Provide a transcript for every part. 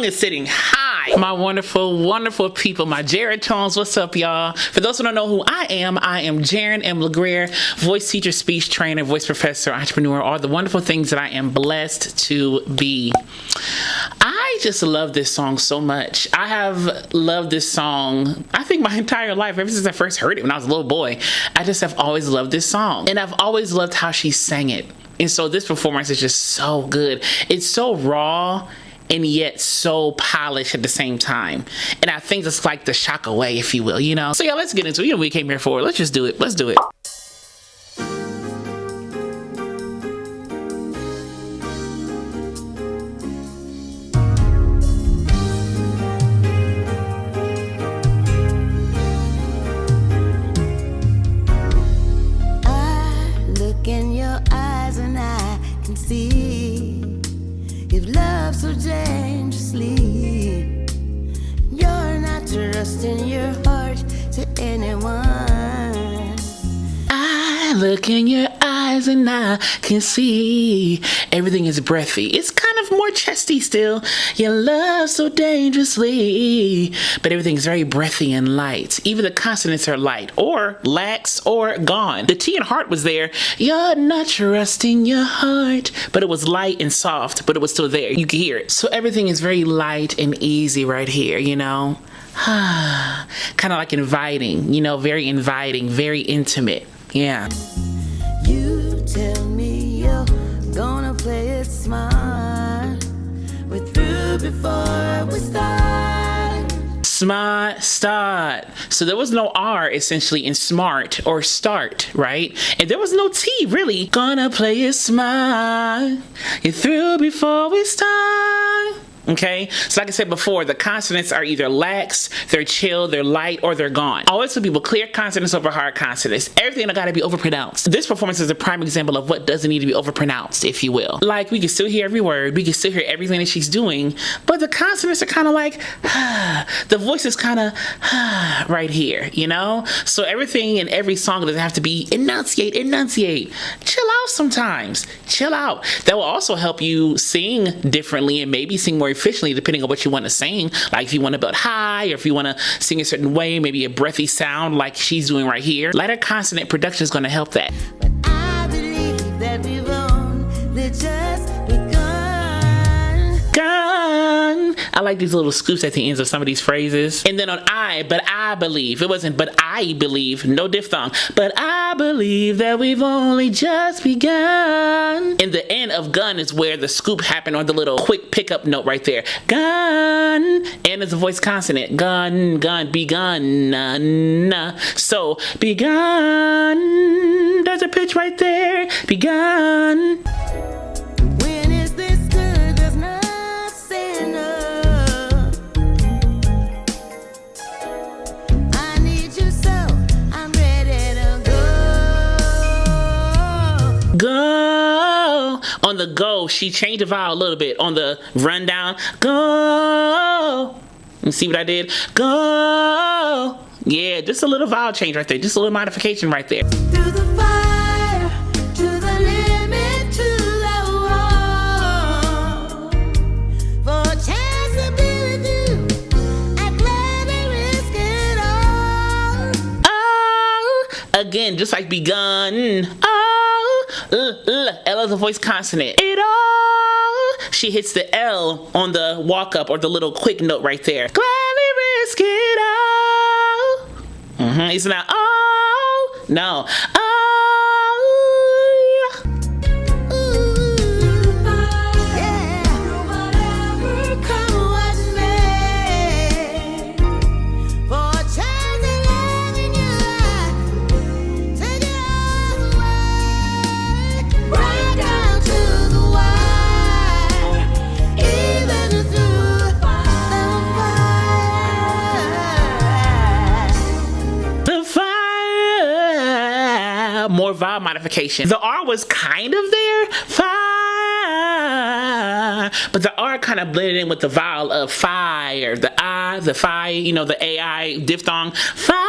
is sitting high. My wonderful, wonderful people, my Jaron, what's up, y'all? For those who don't know who I am Jaron M. LeGrier, voice teacher, speech trainer, voice professor, entrepreneur, all the wonderful things that I am blessed to be. I just love this song so much. I have loved this song, I think my entire life, ever since I first heard it when I was a little boy. I just have always loved this song, and I've always loved how she sang it. And so this performance is just so good. It's so raw and yet so polished at the same time. And I think it's like the CHAKA way, if you will, you know? So yeah, let's get into it. You know what we came here for. Let's just do it. Let's do it. See, if love so dangerously, you're not trusting your heart to anyone. I look in your eyes and I can see everything is breathy. It's kind of more chesty still. You love so dangerously, but everything's very breathy and light. Even the consonants are light or lax or gone. The T in heart was there. You're not trusting your heart, but it was light and soft, but it was still there. You could hear it. So everything is very light and easy right here, you know? Kind of like inviting, you know, very inviting, very intimate. Yeah. You tell me you're gonna play it smart. We're through before we start. Smart start. So there was no R essentially in smart or start, right? And there was no T really. Gonna play it smart. You're through before we start. Okay, so like I said before, the consonants are either lax, they're chill, they're light, or they're gone. I always tell people clear consonants over hard consonants. Everything gotta be overpronounced. This performance is a prime example of what doesn't need to be overpronounced, if you will. Like, we can still hear every word, we can still hear everything that she's doing, but the consonants are kind of like, the voice is kind of right here, you know? So everything in every song doesn't have to be enunciate. Chill out sometimes. Chill out. That will also help you sing differently and maybe sing more efficiently depending on what you want to sing. Like if you want to build high, or if you want to sing a certain way, maybe a breathy sound like she's doing right here. Lighter consonant production is going to help that. But I believe that we've only just begun. I like these little scoops at the ends of some of these phrases. And then on I, but I believe. It wasn't but I believe, no diphthong. But I believe that we've only just begun. And the end of gun is where the scoop happened, on the little quick pickup note right there. Gun. And it's a voice consonant. Gun, begun. So begun. There's a pitch right there. Begun. When is this good? There's nothing enough. I need you so I'm ready to go. Go. On the go, she changed the vowel a little bit. On the rundown, go. You see what I did? Go. Yeah, just a little vowel change right there. Just a little modification right there. Through the fire, to the limit, to the wall. For a chance to be with you, I'd gladly risk it all. Oh. Again, just like begun. Oh. L is a voice consonant. It all. She hits the L on the walk up or the little quick note right there. Gladly risk it all. It's not oh. No. Oh. More vowel modification. The R was kind of there, fire, but the R kind of blended in with the vowel of fire, the I, the phi, you know, the AI diphthong, fire.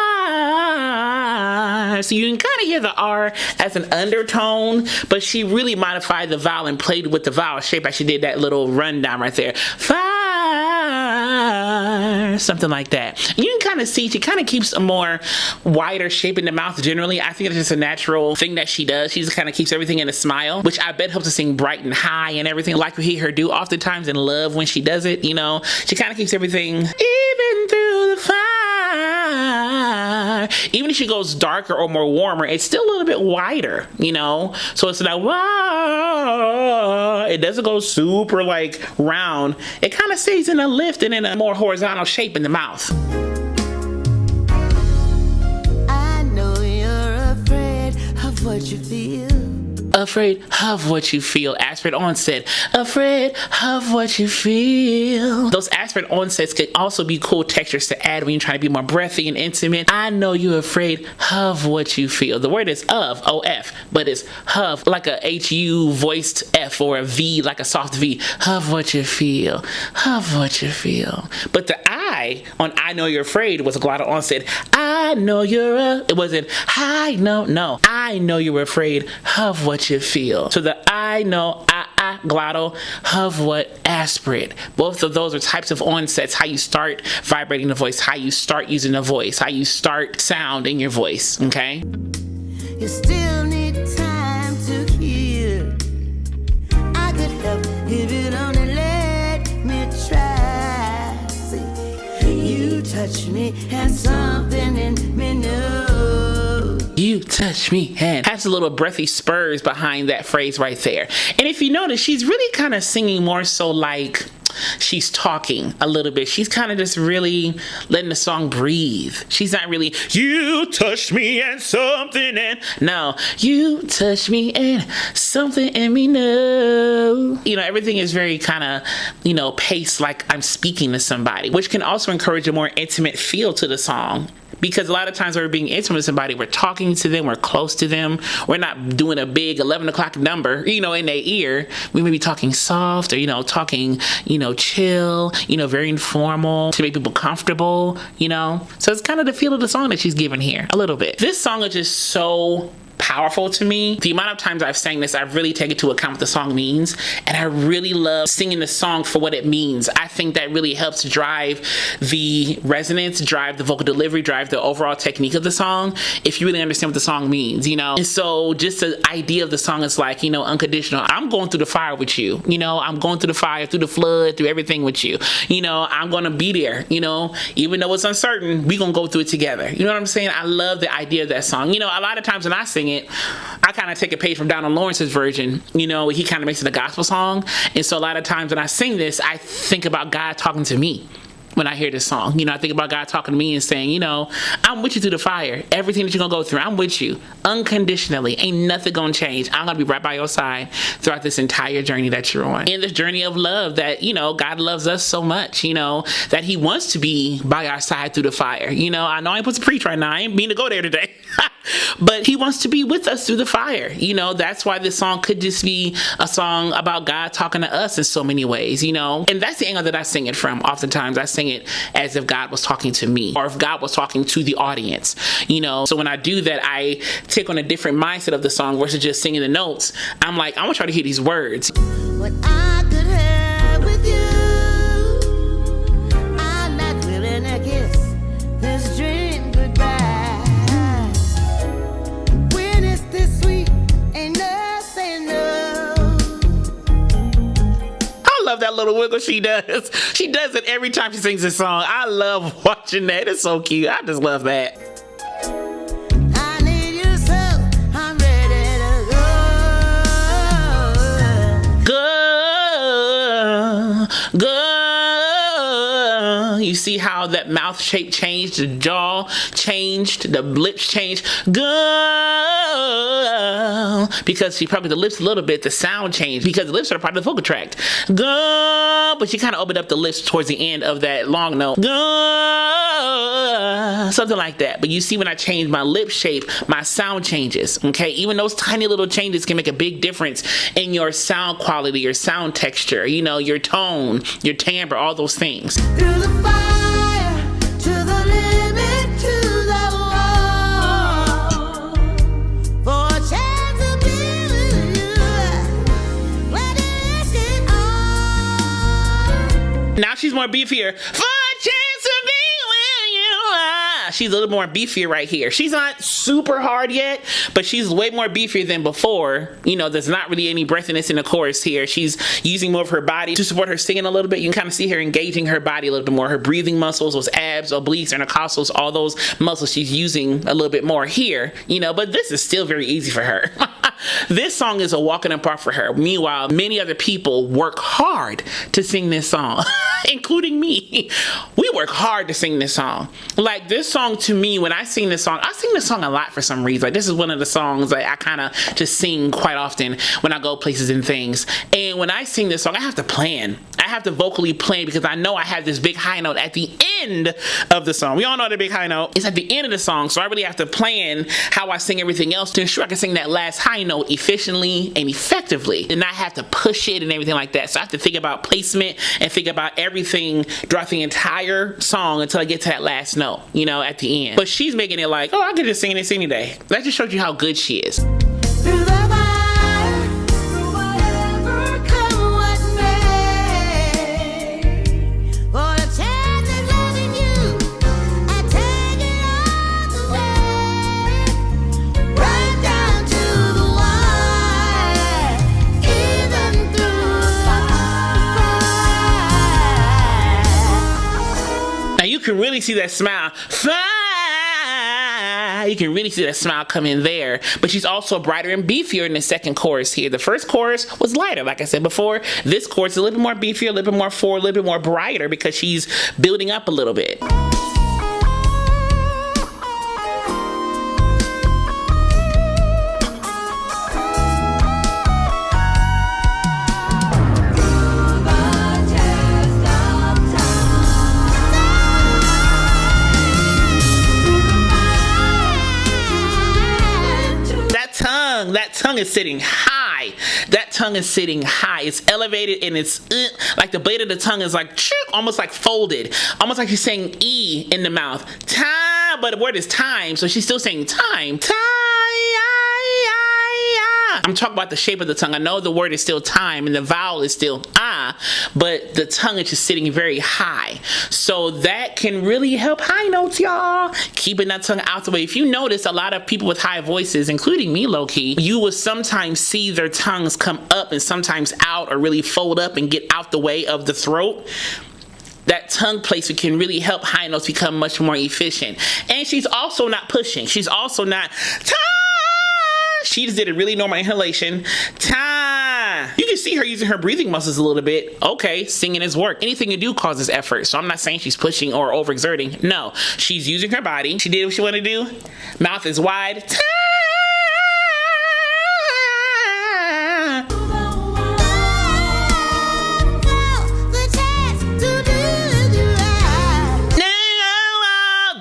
So you can kind of hear the R as an undertone, but she really modified the vowel and played with the vowel shape as she did that little rundown right there. Fire. fire, something like that. And you can kind of see she kind of keeps a more wider shape in the mouth generally. I think it's just a natural thing that she does. She just kind of keeps everything in a smile, which I bet helps her sing bright and high and everything like we hear her do oftentimes in Love when she does it, you know. She kind of keeps everything even through the fire. Even if she goes darker or more warmer, it's still a little bit wider, you know. So it's like, wow, it doesn't go super like round. It kind of stays in a lift and in a more horizontal shape in the mouth. I know you're afraid of what you feel. Afraid of what you feel. Aspirate onset. Afraid of what you feel. Those aspirate onsets could also be cool textures to add when you're trying to be more breathy and intimate. I know you're afraid of what you feel. The word is of, O-F, but it's of, like a H-U voiced F or a V, like a soft V. Of what you feel. Of what you feel. But the I on I know you're afraid was a glottal onset. I know it wasn't I know, no. I know you're afraid of what you feel. So the I know, glottal, of what, aspirate. Both of those are types of onsets, how you start vibrating the voice, how you start using the voice, how you start sound in your voice, okay? You still need time to heal. I could help if you'd only let me try. See, you touch me and something in me knows. You touch me and has a little breathy spurs behind that phrase right there. And if you notice, she's really kind of singing more so like she's talking a little bit. She's kind of just really letting the song breathe. She's not really, you touch me and something and, no, you touch me and something in me, no. You know, everything is very kind of, you know, paced like I'm speaking to somebody, which can also encourage a more intimate feel to the song. Because a lot of times when we're being intimate with somebody, we're talking to them, we're close to them. We're not doing a big 11 o'clock number, you know, in their ear. We may be talking soft or, you know, talking, you know, chill, you know, very informal to make people comfortable, you know. So it's kind of the feel of the song that she's giving here, a little bit. This song is just so powerful to me. The amount of times I've sang this, I've really taken into account what the song means, and I really love singing the song for what it means. I think that really helps drive the resonance, drive the vocal delivery, drive the overall technique of the song, if you really understand what the song means, you know. And so just the idea of the song is like, you know, unconditional. I'm going through the fire with you, you know. I'm going through the fire, through the flood, through everything with you, you know. I'm gonna be there, you know, even though it's uncertain, we gonna go through it together. You know what I'm saying? I love the idea of that song. You know, a lot of times when I sing it, I kind of take a page from Donald Lawrence's version. You know, he kind of makes it a gospel song. And so a lot of times when I sing this, I think about God talking to me. When I hear this song, you know, I think about God talking to me and saying, you know, I'm with you through the fire. Everything that you're gonna go through, I'm with you unconditionally. Ain't nothing gonna change. I'm gonna be right by your side throughout this entire journey that you're on. In this journey of love that, you know, God loves us so much, you know, that he wants to be by our side through the fire. You know, I know I ain't supposed to preach right now. I ain't mean to go there today. But he wants to be with us through the fire. You know, that's why this song could just be a song about God talking to us in so many ways, you know. And that's the angle that I sing it from. Oftentimes I sing it as if God was talking to me or if God was talking to the audience, you know. So when I do that, I take on a different mindset of the song versus just singing the notes. I'm like, I want y'all to hear these words. What I could have with you, I'm not willing to kiss this dream goodbye. When it's this sweet, ain't no saying no. I love that little wiggle she does. She does it every time she sings this song. I love watching that. It's so cute. I just love that. I need you so I'm ready to go. Go. You see how that mouth shape changed, the jaw changed, the lips changed. Go. Because she probably the lips a little bit, the sound changed because the lips are part of the vocal tract. Go. But she kind of opened up the lips towards the end of that long note. Go. Something like that. But you see when I change my lip shape, my sound changes. Okay. Even those tiny little changes can make a big difference in your sound quality, your sound texture, you know, your tone, your timbre, all those things. Through the fire, to the limit, to the wall. For a chance to be with you, let it risk it all. Now she's more beefier. For a chance to be where you are. She's a little more beefier right here. She's not super hard yet, but she's way more beefier than before. You know, there's not really any breathiness in the chorus here. She's using more of her body to support her singing a little bit. You can kind of see her engaging her body a little bit more. Her breathing muscles, those abs, obliques, intercostals, all those muscles she's using a little bit more here, you know, but this is still very easy for her. This song is a walk in the park for her. Meanwhile, many other people work hard to sing this song, including me. We work hard to sing this song. Like, this song to me, when I sing this song a lot for some reason. Like, this is one of the songs that I kind of just sing quite often when I go places and things. And when I sing this song, I have to plan. I have to vocally plan because I know I have this big high note at the end of the song. We all know the big high note is at the end of the song, so I really have to plan how I sing everything else to ensure I can sing that last high note efficiently and effectively and not have to push it and everything like that. So I have to think about placement and think about everything throughout the entire song until I get to that last note, you know, at the end. But she's making it like, oh, I could just sing this any day. That just shows you how good she is. Through the fire, through whatever, come what may. For the chance of loving you, I take it all the way. Right down to the wire, even through the fire. Now you can really see that smile. You can really see that smile come in there, but she's also brighter and beefier in the second chorus here. The first chorus was lighter, like I said before. This chorus is a little bit more beefier, a little bit more forward, a little bit more brighter because she's building up a little bit. That tongue is sitting high. That tongue is sitting high. It's elevated and it's like the blade of the tongue is like almost like folded, almost like she's saying E in the mouth. Time, but the word is time, so she's still saying time. Time. I'm talking about the shape of the tongue. I know the word is still time and the vowel is still but the tongue is just sitting very high. So that can really help high notes, y'all. Keeping that tongue out the way. If you notice, a lot of people with high voices, including me, low-key, you will sometimes see their tongues come up and sometimes out or really fold up and get out the way of the throat. That tongue placement can really help high notes become much more efficient. And she's also not pushing. She's also not she just did a really normal inhalation. You can see her using her breathing muscles a little bit. Okay, singing is work. Anything you do causes effort. So I'm not saying she's pushing or overexerting. No, she's using her body. She did what she wanted to do. Mouth is wide.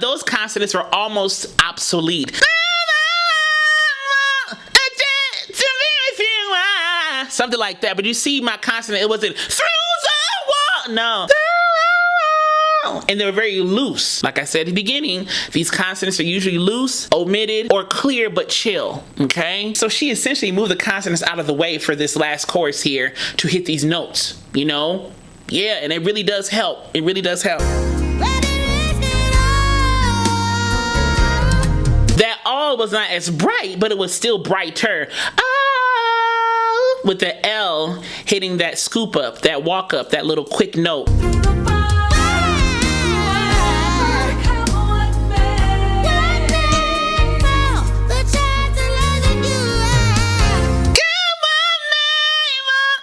Those consonants were almost obsolete. Something like that, but you see my consonant, it wasn't through the wall, no. And they were very loose. Like I said at the beginning, these consonants are usually loose, omitted, or clear but chill, okay? So she essentially moved the consonants out of the way for this last chorus here to hit these notes, you know? Yeah, and it really does help. It really does help. That all was not as bright, but it was still brighter. With the L hitting that scoop up, that walk up, that little quick note.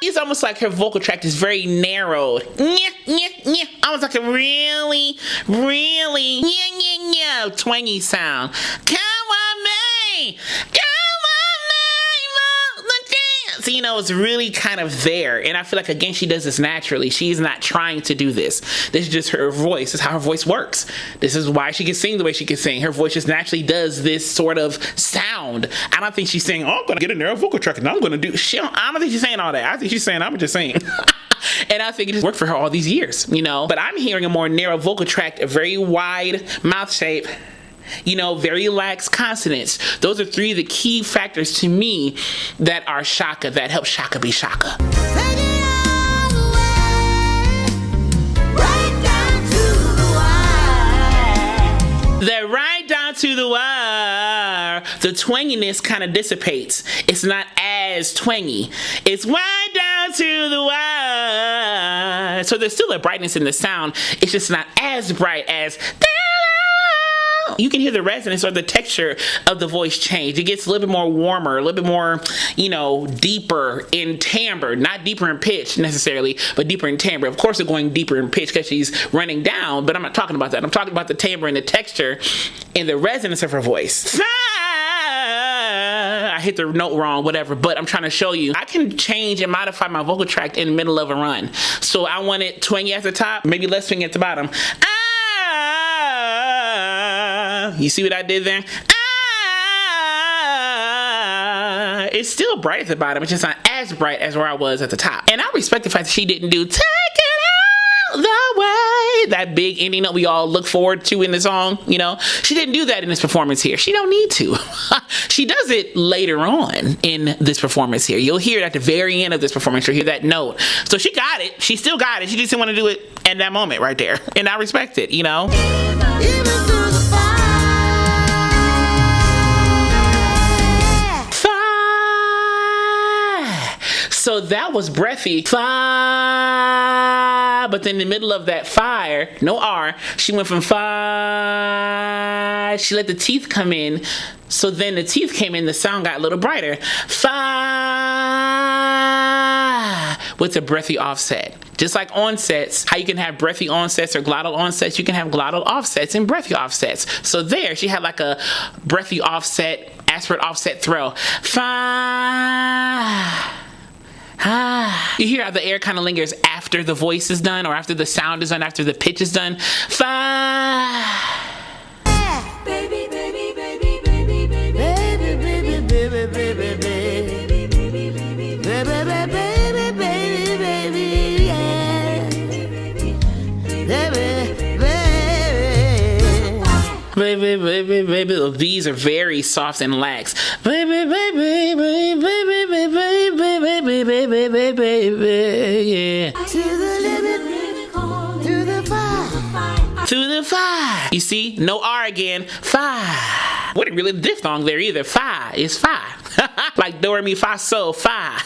It's almost like her vocal tract is very narrowed. Almost like a really twangy sound. Come on, me. So, you know, it's really kind of there. And I feel like, again, she does this naturally. She's not trying to do this. This is just her voice. This is how her voice works. This is why she can sing the way she can sing. Her voice just naturally does this sort of sound. I don't think she's saying, oh, I'm going to get a narrow vocal tract and I'm going to do... I don't think she's saying all that. I think she's saying, I'm just saying. And I think it just worked for her all these years, you know. But I'm hearing a more narrow vocal tract, a very wide mouth shape, you know, very lax consonants. Those are three of the key factors to me that are CHAKA, that help CHAKA be CHAKA. to the wire, the twanginess kind of dissipates. It's not as twangy. It's wind down to the wire. So there's still a brightness in the sound. It's just not as bright as. You can hear the resonance or the texture of the voice change. It gets a little bit more warmer, a little bit more, deeper in timbre. Not deeper in pitch necessarily, but deeper in timbre. Of course, they're going deeper in pitch because she's running down, but I'm not talking about that. I'm talking about the timbre and the texture and the resonance of her voice. I hit the note wrong, whatever, but I'm trying to show you I can change and modify my vocal tract in the middle of a run. So I want it twangy at the top, maybe less twangy at the bottom. You see what I did there? It's still bright at the bottom. It's just not as bright as where I was at the top. And I respect the fact that she didn't do "Take It Out the Way," that big ending that we all look forward to in the song. She didn't do that in this performance here. She don't need to. She does it later on in this performance here. You'll hear it at the very end of this performance. You'll hear that note. So she got it. She still got it. She just didn't want to do it at that moment right there. And I respect it, Even through the fire. So that was breathy. Fire. But then in the middle of that fire, no R, she went from fire. She let the teeth come in. So then the teeth came in, the sound got a little brighter. Fire. With a breathy offset. Just like onsets, how you can have breathy onsets or glottal onsets, you can have glottal offsets and breathy offsets. So there, she had like a breathy offset, aspirate offset throw. Fire. You hear how the air kind of lingers after the voice is done, or after the sound is done, after the pitch is done. Baby, baby, baby, baby, baby, baby, baby, baby, baby, baby. These are very soft and lax. Baby, baby, baby, baby, baby, baby, baby, baby, baby, yeah. to the limit, through the fire. Through the fire. You see, no R again. Fire. Wasn't really a diphthong there either. Fire is fire. Like do re mi fa so fire,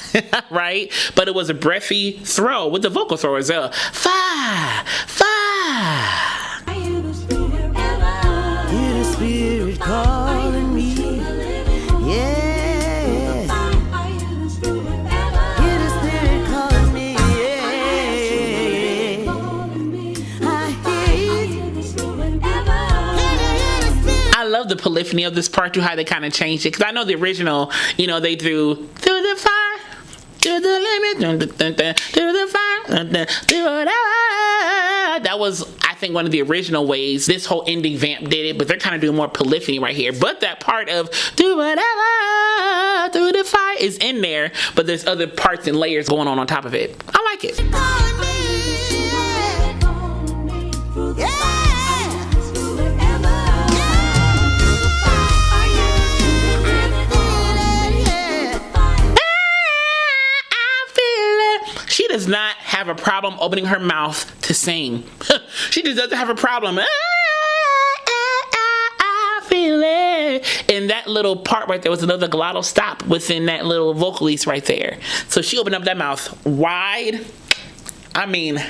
right? But it was a breathy throw with the vocal throw as well. Fire, fire. Calling me, yeah. Hear the spirit calling me, yeah. I hear the spirit. I love the polyphony of this part too, how they kind of changed it. Because I know the original, they threw through the fire, to the limit, to the fire, do whatever. That was, I think, one of the original ways this whole ending vamp did it, but they're kind of doing more polyphony right here. But that part of do whatever through the fire is in there, but there's other parts and layers going on top of it. I like it. She does not have a problem opening her mouth to sing. She just doesn't have a problem. I feel it. And that little part right there was another glottal stop within that little vocalese right there. So she opened up that mouth wide. I mean,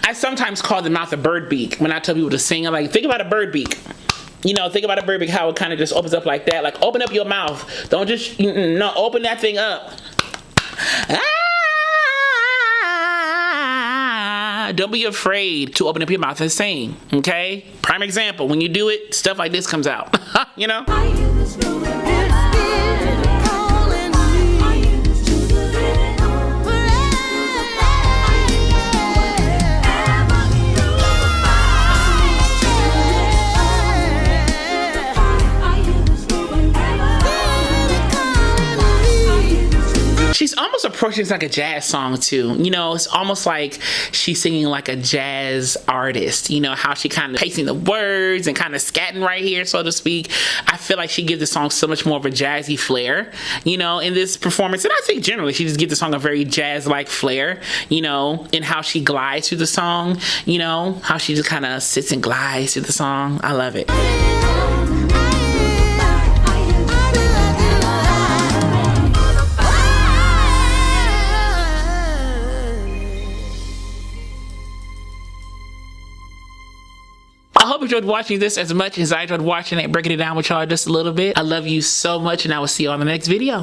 I sometimes call the mouth a bird beak when I tell people to sing. I'm like, think about a bird beak. Think about a bird beak, how it kind of just opens up like that. Like, open up your mouth. Don't just, no, open that thing up. Don't be afraid to open up your mouth and sing, okay? Prime example, when you do it, stuff like this comes out, She's almost approaching like a jazz song too. It's almost like she's singing like a jazz artist. How she kind of pacing the words and kind of scatting right here, so to speak. I feel like she gives the song so much more of a jazzy flair, in this performance. And I think generally she just gives the song a very jazz-like flair, in how she glides through the song, how she just kind of sits and glides through the song. I love it. I hope you enjoyed watching this as much as I enjoyed watching it, breaking it down with y'all just a little bit. I love you so much, and I will see you on the next video.